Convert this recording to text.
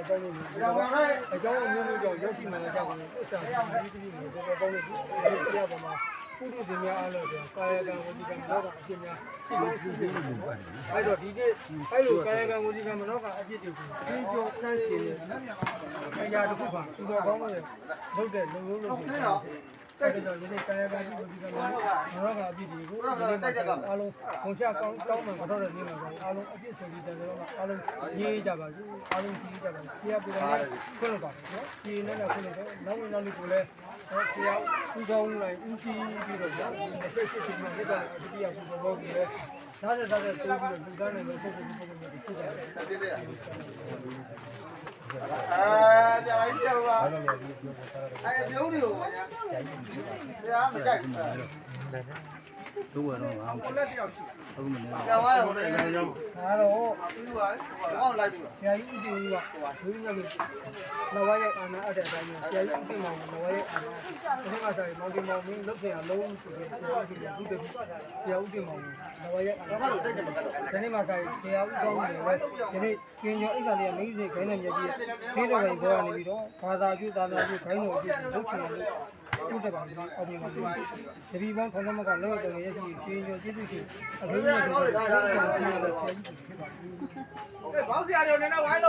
ပေါင်းလို့အကြောင်းအမျိုးမျိုးကြောင့်ရောက်ရှိမှလည်းကြောက်တယ်အဆောင်ဒီတိတိကိုပေါင်းလို့ဒီရပါမှာကုသိုလ်ရှင်များအားလို့ဆိုကာယကံဝစီကံလောကအဖြစ်များရှိကောင်းရှိနေတယ်အဲ့တော့ဒီနေ့အဲ့လိုကာယကံဝစီကံမနောကအဖြစ်တွေကိုဒီကြောင့်ဆန်းရှင်နေအရာတစ်ခုပါသူတော်ကောင်းလို့လုပ်တဲ့လုံလုံးလို့အဲ့ဒါကြောင့်ဒီနေ့ကာယကံဝစီကံမနောကအဖြစ်တွေကိုဒီနေ့အားလုံးခွန်ချကောင်းမှကတော့တဲ့နေ့မှာအားလုံးအဖြစ်ဆိုပြီးတယ်တော့အားလုံးရေးကြပါစို့အားလုံးကြီးကြပါစို့ဆရာပြည်တော်ခွင့်လို့ပါနော်ဒီနေ့လည်းခွင့်လို့တော့နောက်နေ့ကိုလည်းဆရာဦးကောင်းလိုက်ဦးစီးပြီးတော့28စီမှာလက်တော်အတိအကျပူဇော်ဖို့ကြီးလဲနားရတဲ့တိုးပြီးတော့လူသားနဲ့ပုဂ္ဂိုလ်တွေဖြစ်တယ်ကြာပါပြောပါပြုံးတွေကိုဗျာဆရာမကြိုက်ဘူး都我弄啊，都没弄。ကျောင်းရဟိုလည်းဒါတော့ပြီးပါဘောင်းလိုက်ဘူးဆရာကြီးဦးတင်ဦးကဒုညကနဝရဲ့အာနာအတဲ့အတိုင်းဆရာကြီးဦးတင်မောင်နဝရဲ့အာနာဒီမှာဆိုရင်မောင်တင်မောင်မင်းလုတ်ခင်အလုံးဆိုပြီးဆရာကြီးကဘုဒ္ဓဆရာဦးတင်မောင်နဝရဲ့အာနာဒီနေ့မှာဆိုရင်ဆရာဦးကောင်းနေတယ်ဒီနေ့ကျင်းကျော်အိတ်ကလေးကမိတ်ဆွေခိုင်းနေမြည်ပြီးသေးတော်ဝင်ပေါ်နေပြီးတော့ဘာသာပြုသာသနာပြုခိုင်းတော်အဖြစ်လုတ်ခင်လို့ဥဒ္ဒဘာမှာအောင်မြင်ပါဘူး။တပီပန်းခေါင်းသမကလောတော်ရဲ့ရှိကျင်းကျော်ကျေးဇူးရှင်အဖေရဲ့ဒီလိုဆောင်းဆောင်ရတဲ့ဆရာကြီးဖြစ်ပါဘူး။ဘောင်းဆရာတွေနည်းနည်းဝိုင်းလို့